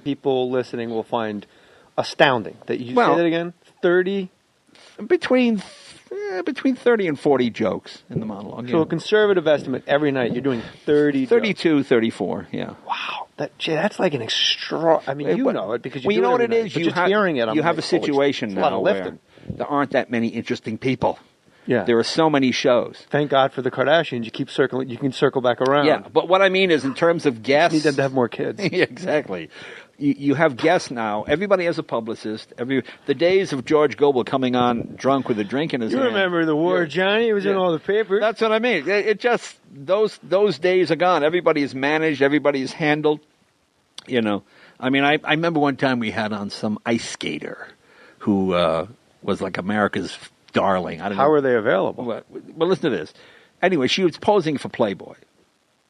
People listening will find astounding. That you say that again? 30? Between 30 and 40 jokes in the monologue. So a conservative estimate, every night you're doing 30 32, jokes. 34, yeah. Wow. That's like an extra... I mean, you know it because you do know it what every it night, is? but just hearing it, you have a situation now where there aren't that many interesting people. Yeah. There are so many shows. Thank God for the Kardashians. You keep circling. You can circle back around. Yeah, but what I mean is in terms of guests... You need them to have more kids. Yeah, exactly. You have guests now. Everybody has a publicist. The days of George Gobel coming on drunk with a drink in his hand. You remember the war, Johnny? It was in all the papers. That's what I mean. It just... Those days are gone. Everybody is managed. Everybody is handled. You know, I mean, I remember one time we had on some ice skater who was like America's darling. I don't know. How are they available? Well, listen to this. Anyway, she was posing for Playboy.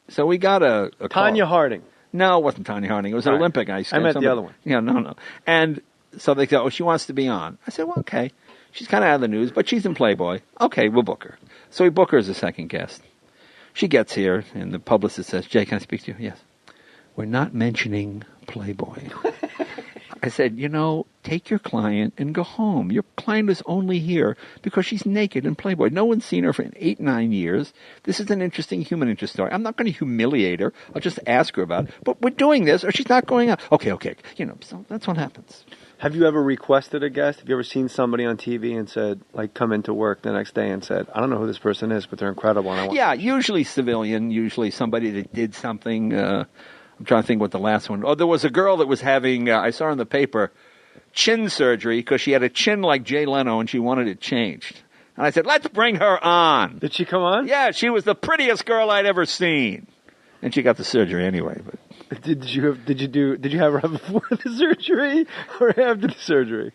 So we got a Tanya call. Harding. No, it wasn't Tanya Harding. It was an Olympic ice skater. I meant the other one. Yeah, no. And so they said, she wants to be on. I said, well, okay. She's kind of out of the news, but she's in Playboy. Okay, we'll book her. So we book her as a second guest. She gets here, and the publicist says, Jay, can I speak to you? Yes. We're not mentioning Playboy. I said, take your client and go home. Your client is only here because she's naked in Playboy. No one's seen her for 8, 9 years. This is an interesting human interest story. I'm not going to humiliate her. I'll just ask her about it. But we're doing this or she's not going out. Okay. So that's what happens. Have you ever requested a guest? Have you ever seen somebody on TV and said, come into work the next day and said, I don't know who this person is, but they're incredible. And I want usually civilian, usually somebody that did something. I'm trying to think what the last one. Oh, there was a girl that was having, I saw in the paper, chin surgery because she had a chin like Jay Leno and she wanted it changed. And I said, let's bring her on. Did she come on? Yeah, she was the prettiest girl I'd ever seen. And she got the surgery anyway. But Did you have her on before the surgery or after the surgery?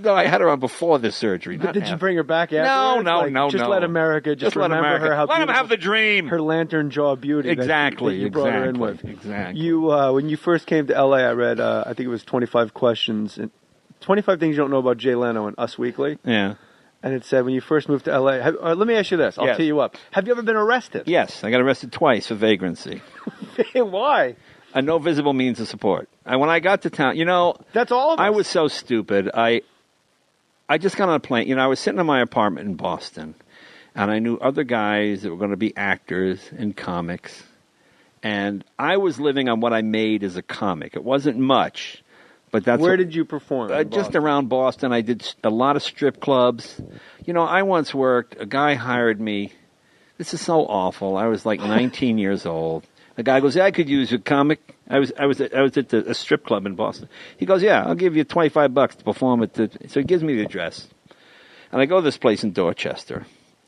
No, I had her on before the surgery. But did you bring her back afterwards? No. Just let America remember her. How let them have the dream. Her lantern jaw beauty. Exactly. That you brought her in with. Exactly. You when you first came to LA, I read I think it was 25 questions, 25 things you don't know about Jay Leno in Us Weekly. Yeah. And it said when you first moved to LA. Let me ask you this. I'll tee you up. Have you ever been arrested? Yes, I got arrested twice for vagrancy. Why? A no visible means of support. When I got to town, that's all of us. I was so stupid. I just got on a plane. I was sitting in my apartment in Boston, and I knew other guys that were going to be actors in comics, and I was living on what I made as a comic. It wasn't much, but that's where did you perform? Just around Boston. I did a lot of strip clubs. I once worked. A guy hired me. This is so awful. I was like 19 years old. The guy goes, yeah, I could use a comic. I was at a strip club in Boston. He goes, yeah, I'll give you $25 to perform at so he gives me the address. And I go to this place in Dorchester,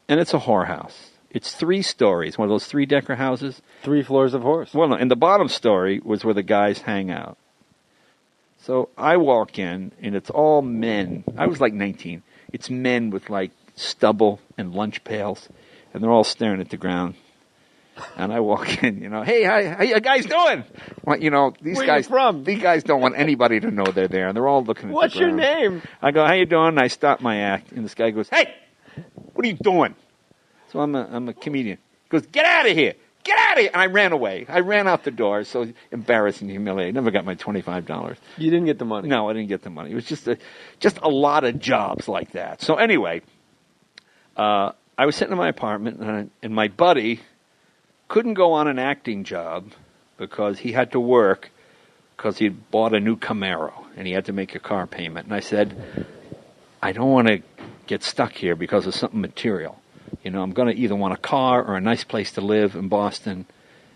and it's a whorehouse. It's 3 stories, one of those 3-decker houses. 3 floors of whores. Well, no, and the bottom story was where the guys hang out. So I walk in, and it's all men. I was like 19. It's men with like stubble and lunch pails, and they're all staring at the ground. And I walk in, hey, how you guys doing? Well, these Where guys you from? These guys don't want anybody to know they're there, and they're all looking at What's the ground. your name? I go, how you doing? And I stop my act, and this guy goes, hey, what are you doing? So I'm a comedian. He goes, get out of here. Get out of here. And I ran away. I ran out the door. So embarrassing, humiliating. Never got my $25. You didn't get the money? No, I didn't get the money. It was just a lot of jobs like that. So anyway, I was sitting in my apartment, and my buddy couldn't go on an acting job because he had to work because he had bought a new Camaro and he had to make a car payment. And I said, I don't want to get stuck here because of something material. I'm going to either want a car or a nice place to live in Boston,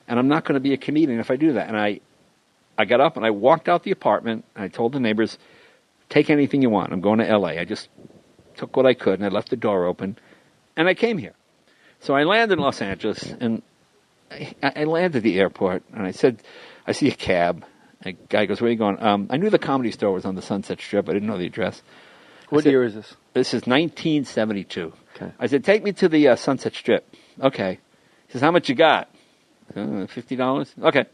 and I'm not going to be a comedian if I do that. And I got up and I walked out the apartment and I told the neighbors, take anything you want. I'm going to L.A. I just took what I could and I left the door open and I came here. So I landed in Los Angeles and I landed at the airport, and I said, I see a cab. A guy goes, where are you going? I knew the Comedy Store was on the Sunset Strip. I didn't know the address. What year is this? This is 1972. Okay. I said, take me to the Sunset Strip. Okay. He says, how much you got? $50? Okay.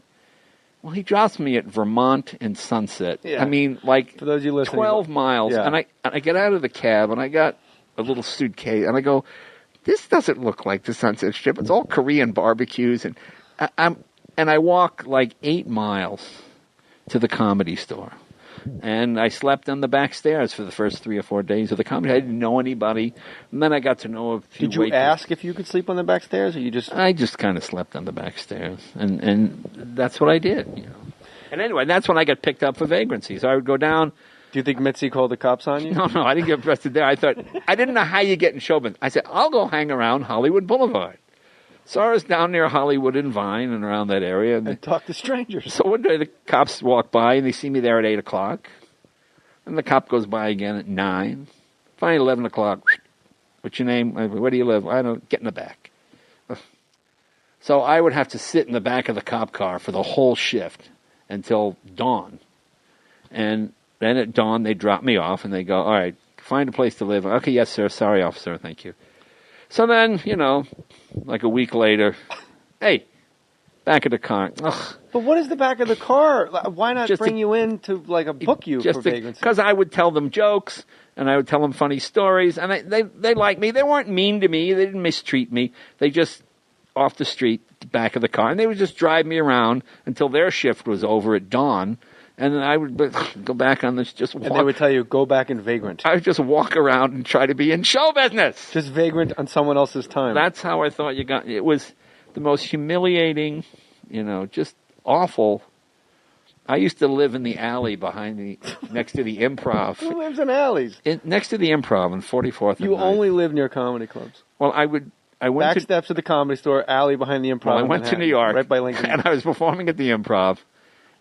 Well, he drops me at Vermont and Sunset. Yeah. I mean, like for those of you listening, 12 miles. Yeah. And I get out of the cab, and I got a little suitcase, and I go, this doesn't look like the Sunset Strip. It's all Korean barbecues. And I walk like 8 miles to the Comedy Store. And I slept on the back stairs for the first 3 or 4 days of the comedy. I didn't know anybody. And then I got to know a few Did you ask if you could sleep on the back stairs, or you just... I just kind of slept on the back stairs. And that's what I did, you know. And anyway, that's when I got picked up for vagrancy. So I would go down. Do you think Mitzi called the cops on you? No, I didn't get arrested there. I didn't know how you get in show business. I said, I'll go hang around Hollywood Boulevard. So I was down near Hollywood and Vine and around that area. And talk to strangers. So one day the cops walk by and they see me there at 8 o'clock. And the cop goes by again at 9. Finally, 11 o'clock. What's your name? Where do you live? I don't get in the back. So I would have to sit in the back of the cop car for the whole shift until dawn. And then at dawn, they drop me off and they go, all right, find a place to live. Okay, yes, sir. Sorry, officer. Thank you. So then, you know, like a week later, hey, back of the car. Ugh. But what is the back of the car? Why not bring you in to, like, book you for vagrancy? Because I would tell them jokes, and I would tell them funny stories, and they liked me. They weren't mean to me. They didn't mistreat me. They just, off the street, back of the car, and they would just drive me around until their shift was over at dawn, and then I would go back on this, just walk. And they would tell you, go back and vagrant. I would just walk around and try to be in show business. Just vagrant on someone else's time. That's how I thought you got. It was the most humiliating, you know, just awful. I used to live in the alley next to the Improv. Who lives in alleys? Next to the Improv on 44th. You only live near comedy clubs. Well, I went back steps of the Comedy Store, alley behind the Improv. Well, I went to New York, right by Lincoln, and I was performing at the Improv,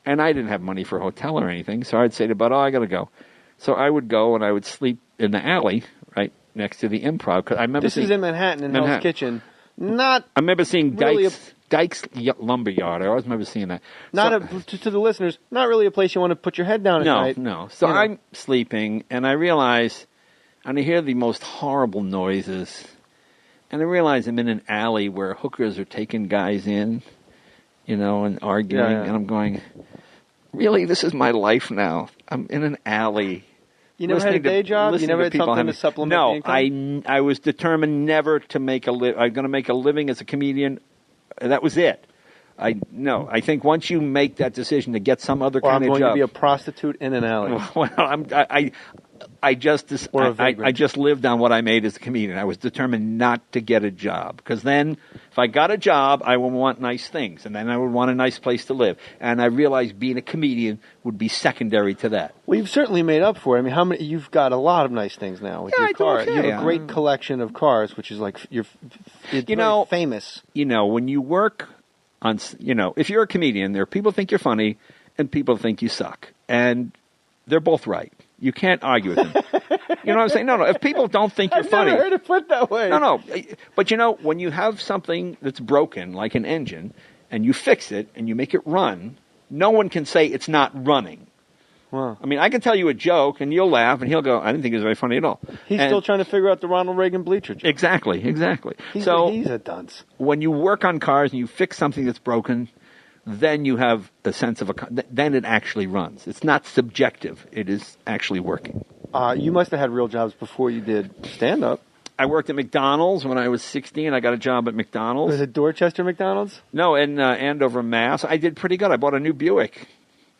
and I didn't have money for a hotel or anything, so I'd say to Bud, I got to go. So I would go and I would sleep in the alley right next to the Improv. Cause I remember this is in Manhattan, in Hell's Kitchen. I remember seeing Dyke's Lumberyard. I always remember seeing that. To the listeners, not really a place you want to put your head down at night. No. So I'm sleeping, and I realize, and I hear the most horrible noises, and I realize I'm in an alley where hookers are taking guys in, you know, and arguing, and I'm going, really, this is my life now. I'm in an alley. You never had a day job? You never had something to supplement the income? No, I was determined never to make a living. I'm going to make a living as a comedian. That was it. I think once you make that decision to get some other kind of job. I'm going to be a prostitute in an alley. Well, I just lived on what I made as a comedian. I was determined not to get a job, because then if I got a job, I would want nice things, and then I would want a nice place to live. And I realized being a comedian would be secondary to that. Well, you've certainly made up for it. I mean, you've got a lot of nice things now with your car. You have a great collection of cars, which is like very famous. You know, when you work on, if you're a comedian, there are people who think you're funny and people think you suck, and they're both right. You can't argue with them. You know what I'm saying? No. If people don't think you're funny... I've never heard it put that way. No. But, when you have something that's broken, like an engine, and you fix it, and you make it run, no one can say it's not running. Wow. I mean, I can tell you a joke, and you'll laugh, and he'll go, I didn't think it was very funny at all. He's still trying to figure out the Ronald Reagan bleacher joke. Exactly. He's a dunce. When you work on cars and you fix something that's broken... then you have a sense of then it actually runs. It's not subjective. It is actually working. You must have had real jobs before you did stand-up. I worked at McDonald's when I was 16. I got a job at McDonald's. Was it Dorchester McDonald's? No, in Andover, Mass. I did pretty good. I bought a new Buick.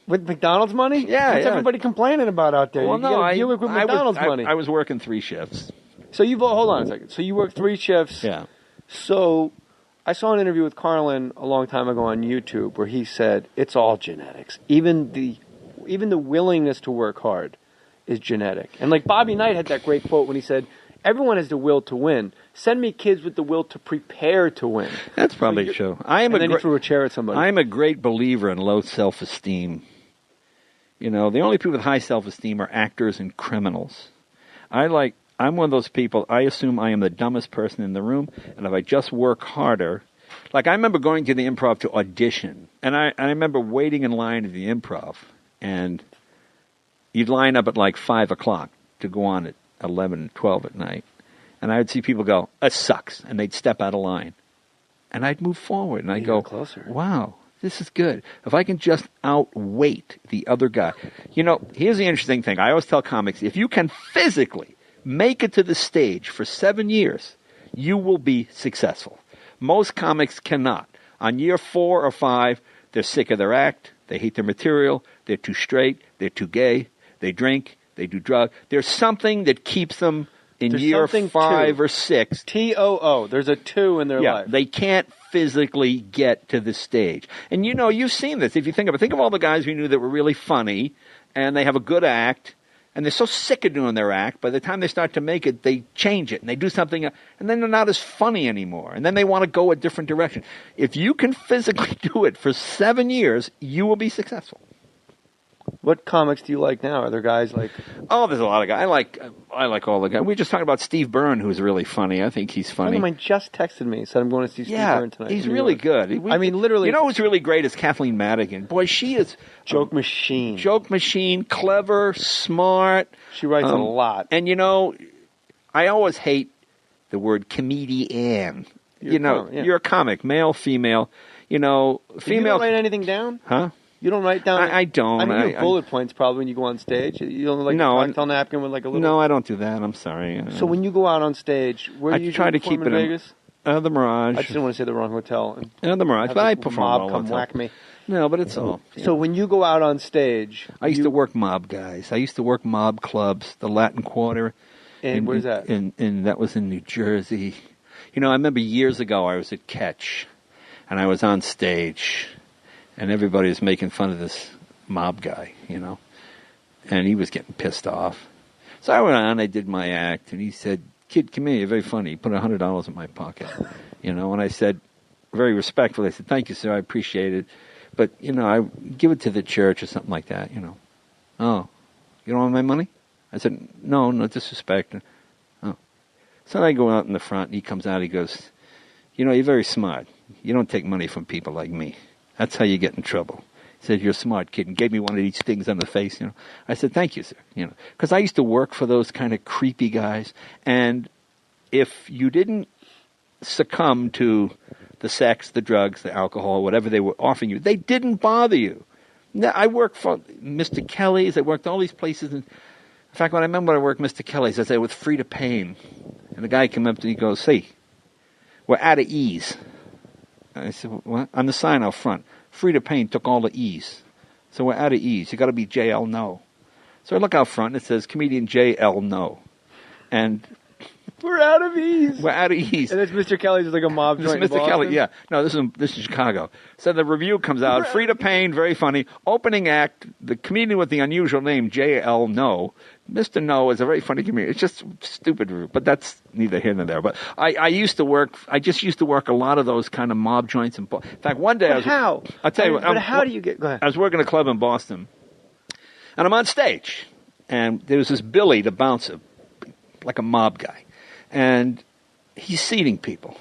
With McDonald's money? Yeah. What's everybody complaining about out there? Well, you get a Buick with McDonald's money. I was working 3 shifts. So hold on a second. So you worked 3 shifts. Yeah. So... I saw an interview with Carlin a long time ago on YouTube where he said it's all genetics. Even the willingness to work hard is genetic. And like Bobby Knight had that great quote when he said, everyone has the will to win. Send me kids with the will to prepare to win. That's probably true. And then he threw a chair at somebody. I'm a great believer in low self-esteem. The only people with high self-esteem are actors and criminals. I'm one of those people, I assume I am the dumbest person in the room, and if I just work harder... Like, I remember going to the Improv to audition, and I remember waiting in line at the Improv, and you'd line up at like 5 o'clock to go on at 11, 12 at night, and I would see people go, it sucks, and they'd step out of line. And I'd move forward, and I'd go, closer. Wow, this is good. If I can just outweight the other guy. Here's the interesting thing. I always tell comics, if you can physically make it to the stage for 7 years, you will be successful. Most comics cannot. On year 4 or 5, they're sick of their act, They hate their material. They're too straight. They're too gay. They drink. They do drugs. There's something that keeps them in There's year something 5 too. or 6. TOO. There's a 2 in their life. They can't physically get to the stage. And you've seen this. If you think of all the guys we knew that were really funny, and they have a good act, and they're so sick of doing their act, by the time they start to make it, they change it, and they do something, and then they're not as funny anymore. And then they want to go a different direction. If you can physically do it for 7 years, you will be successful. What comics do you like now? Are there guys like... Oh, there's a lot of guys. I like all the guys. We were just talking about Steve Byrne, who's really funny. I think he's funny. A friend of mine just texted me and said I'm going to see Steve Byrne tonight. He's really good. Literally... You know who's really great is Kathleen Madigan. Boy, she is... Joke machine. Joke machine, clever, smart. She writes a lot. And, I always hate the word comedian. You're a comic, male, female. Female... You don't write anything down? Huh? You don't write down... I don't. I mean, you have bullet points probably when you go on stage. You don't a cocktail napkin with a little... No, I don't do that. I'm sorry. So when you go out on stage, where do you try to keep it in Vegas? The Mirage. I just didn't want to say the wrong hotel. The Mirage, but I perform mob come whack me. No, but it's all... Yeah. So when you go out on stage... I used to work mob guys. I used to work mob clubs, the Latin Quarter. And where's that? And that was in New Jersey. I remember years ago I was at Catch, and I was on stage, and everybody was making fun of this mob guy, and he was getting pissed off. So I went on, I did my act, and he said, "Kid, come here, you're very funny." He put $100 in my pocket, and I said, very respectfully, I said, "Thank you, sir, I appreciate it, but, I give it to the church or something like that, "Oh, you don't want my money?" I said, no disrespect. Oh. So I go out in the front, and he comes out, he goes, "You're very smart. You don't take money from people like me. That's how you get in trouble." He said, "You're a smart kid," and gave me one of these things on the face. I said, "Thank you, sir." Because I used to work for those kind of creepy guys, and if you didn't succumb to the sex, the drugs, the alcohol, whatever they were offering you, they didn't bother you. Now, I worked for Mr. Kelly's. I worked all these places. In fact, when I worked Mr. Kelly's, I was there with Frida Payne, and the guy came up to me and he goes, "See, we're out of E's." I said, "What?" On the sign out front, Frida Payne took all the E's. So we're out of E's. You got to be J.L. No. So I look out front and it says comedian J.L. No. And we're out of E's. We're out of E's. And it's Mr. Kelly's like a mob joint. This is Mr. Kelly, yeah. No, this is Chicago. So the review comes out. Frida Payne, very funny. Opening act, the comedian with the unusual name, J.L. No. Mr. No is a very funny comedian. It's just stupid, but that's neither here nor there. But I just used to work a lot of those kind of mob joints. In fact, one day how? I'll tell you what. But how do you get... Go ahead. I was working a club in Boston, and I'm on stage, and there was this Billy, the bouncer, like a mob guy, and he's seating people.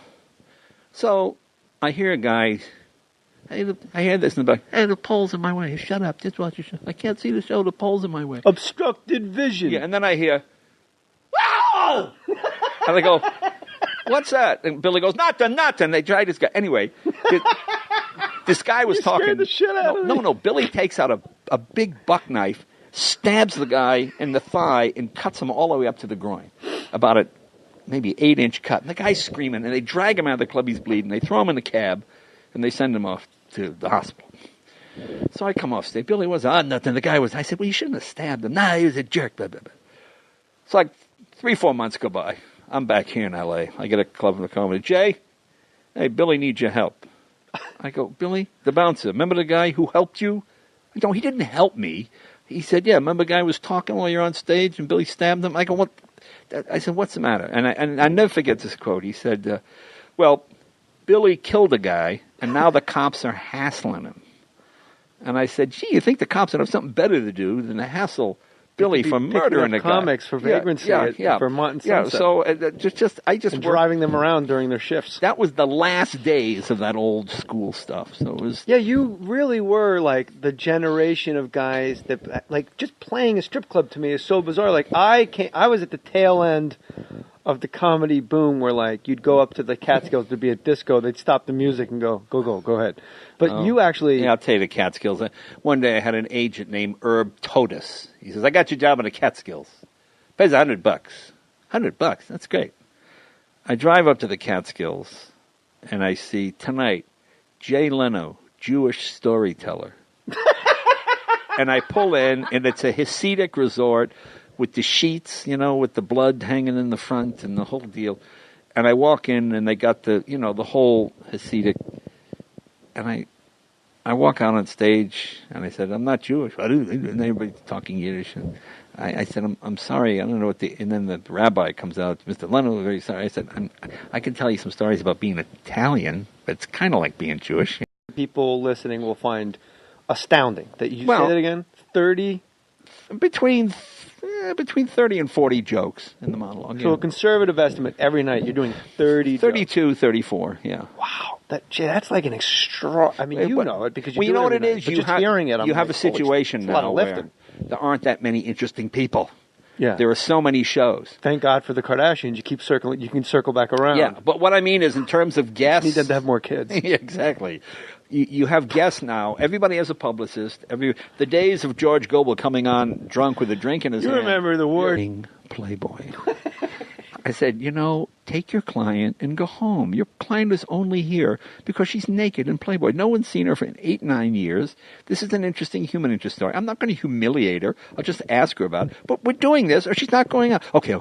So I hear a guy... I hear this in the back. "Hey, the pole's in my way. Shut up. Just watch your show. I can't see the show. The pole's in my way." Obstructed vision. Yeah, and then I hear, "Wow!" And I go, "What's that?" And Billy goes, "Nothing. They tried this guy." Anyway, this guy was talking. Scared the shit out of me. No. Billy takes out a big buck knife, stabs the guy in the thigh, and cuts him all the way up to the groin. About a maybe 8-inch cut. And the guy's screaming, and they drag him out of the club. He's bleeding. They throw him in the cab, and they send him off to the hospital. So I come off stage. Billy was nothing. The guy was. I said, "Well, you shouldn't have stabbed him." "Nah, he was a jerk." Blah, blah, blah. So like 3-4 months go by. I'm back here in L.A. I get a club in the comedy. "Jay, hey, Billy needs your help." I go, "Billy, the bouncer. Remember the guy who helped you?" No, he didn't help me. He said, "Yeah, remember the guy was talking while you're on stage and Billy stabbed him?" I go, "What?" I said, "What's the matter?" And I never forget this quote. He said, "Well, Billy killed a guy, and now the cops are hassling him." And I said, "Gee, you think the cops would have something better to do than to hassle Billy for murdering a guy?" Comics for vagrancy at Vermont and Sunset. Yeah, so I just and driving them around during their shifts. That was the last days of that old school stuff. So it was. Yeah, you really were like the generation of guys that like just playing a strip club to me is so bizarre. Like I was at the tail end of the comedy boom where like you'd go up to the Catskills to be a disco, they'd stop the music and go ahead. But you actually... Yeah, I'll tell you the Catskills. One day I had an agent named Herb Totus. He says, "I got your job in the Catskills. Pays $100. $100, that's great." I drive up to the Catskills and I see tonight, Jay Leno, Jewish storyteller. and I pull in, and it's a Hasidic resort with the sheets, with the blood hanging in the front and the whole deal. And I walk in, and they got the whole Hasidic. And I walk out on stage, and I said, I'm not Jewish. And everybody's talking Yiddish. And I said, I'm sorry, I don't know what and then the rabbi comes out, Mr. Leno, very sorry. I said, I can tell you some stories about being Italian, but it's kind of like being Jewish. People listening will find astounding that you say that again. 30 between 30 and 40 jokes in the monologue. So a conservative estimate every night you're doing 32, jokes. 34, yeah. Wow, that's like an extra. I mean, know it because you know what it night, is. You hearing it. You have a situation now where there aren't that many interesting people. Yeah, there are so many shows. Thank God for the Kardashians. You keep circling. You can circle back around. Yeah, but what I mean is, in terms of guests, you need them to have more kids. Yeah, exactly. You have guests now. Everybody has a publicist. The days of George Gobel coming on drunk with a drink in his hand. You remember the word Playboy. I said, take your client and go home. Your client is only here because she's naked in Playboy. No one's seen her for 8-9 years. This is an interesting human interest story. I'm not going to humiliate her. I'll just ask her about it. But we're doing this, or she's not going out. Okay.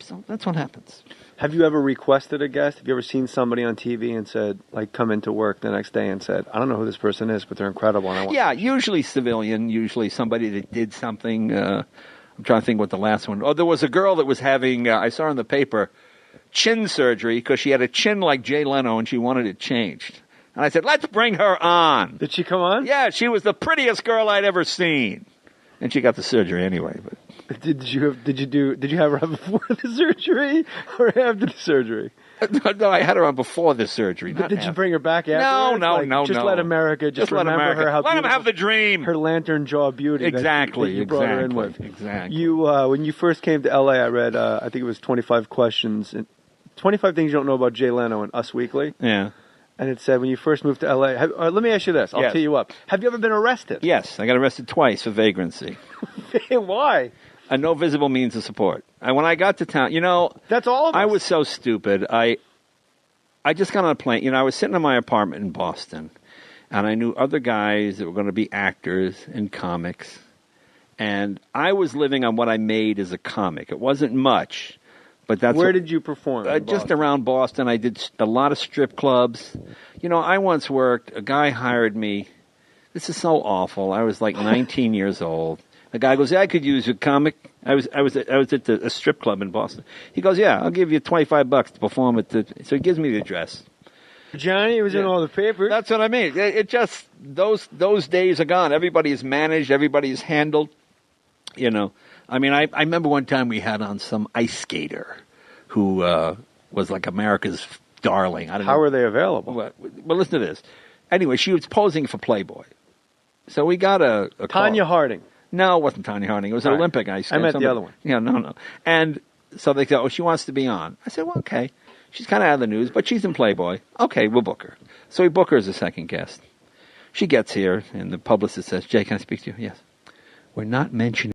So that's what happens. Have you ever requested a guest? Have you ever seen somebody on TV and said, come into work the next day and said, I don't know who this person is, but they're incredible. And usually civilian, usually somebody that did something. I'm trying to think what the last one. Oh, there was a girl that was having, I saw her in the paper, chin surgery because she had a chin like Jay Leno and she wanted it changed. And I said, let's bring her on. Did she come on? Yeah, she was the prettiest girl I'd ever seen. And she got the surgery anyway. But did you have her on before the surgery or after the surgery? No, I had her on before the surgery. But did you bring her back after? No. Just let America remember her. How let them have the dream. Her lantern jaw beauty. Exactly. That you brought her in with. Exactly. You when you first came to LA, I read I think it was 25 questions, 25 things you don't know about Jay Leno in Us Weekly. Yeah. And it said when you first moved to LA. Let me ask you this. I'll tee you up. Have you ever been arrested? Yes, I got arrested twice for vagrancy. Why? A no visible means of support. When I got to town, that's all of us. I was so stupid. I just got on a plane. I was sitting in my apartment in Boston, and I knew other guys that were going to be actors and comics, and I was living on what I made as a comic. It wasn't much, but that's where did you perform? Just around Boston. I did a lot of strip clubs. I once worked. A guy hired me. This is so awful. I was like 19 years old. The guy goes, "Yeah, I could use a comic." I was at a strip club in Boston. He goes, "Yeah, I'll give you $25 to perform at the." So he gives me the address. Johnny, it was in all the papers. That's what I mean. It just those days are gone. Everybody is managed. Everybody is handled. I mean, I remember one time we had on some ice skater who was like America's darling. I don't know. How were they available? Well, listen to this. Anyway, she was posing for Playboy. So we got a Tanya call. Harding. No, it wasn't Tanya Harding. It was an Olympic ice skater. I meant the other one. Yeah, no. And so they said, she wants to be on. I said, well, okay. She's kind of out of the news, but she's in Playboy. Okay, we'll book her. So we book her as a second guest. She gets here, and the publicist says, Jay, can I speak to you? Yes. We're not mentioning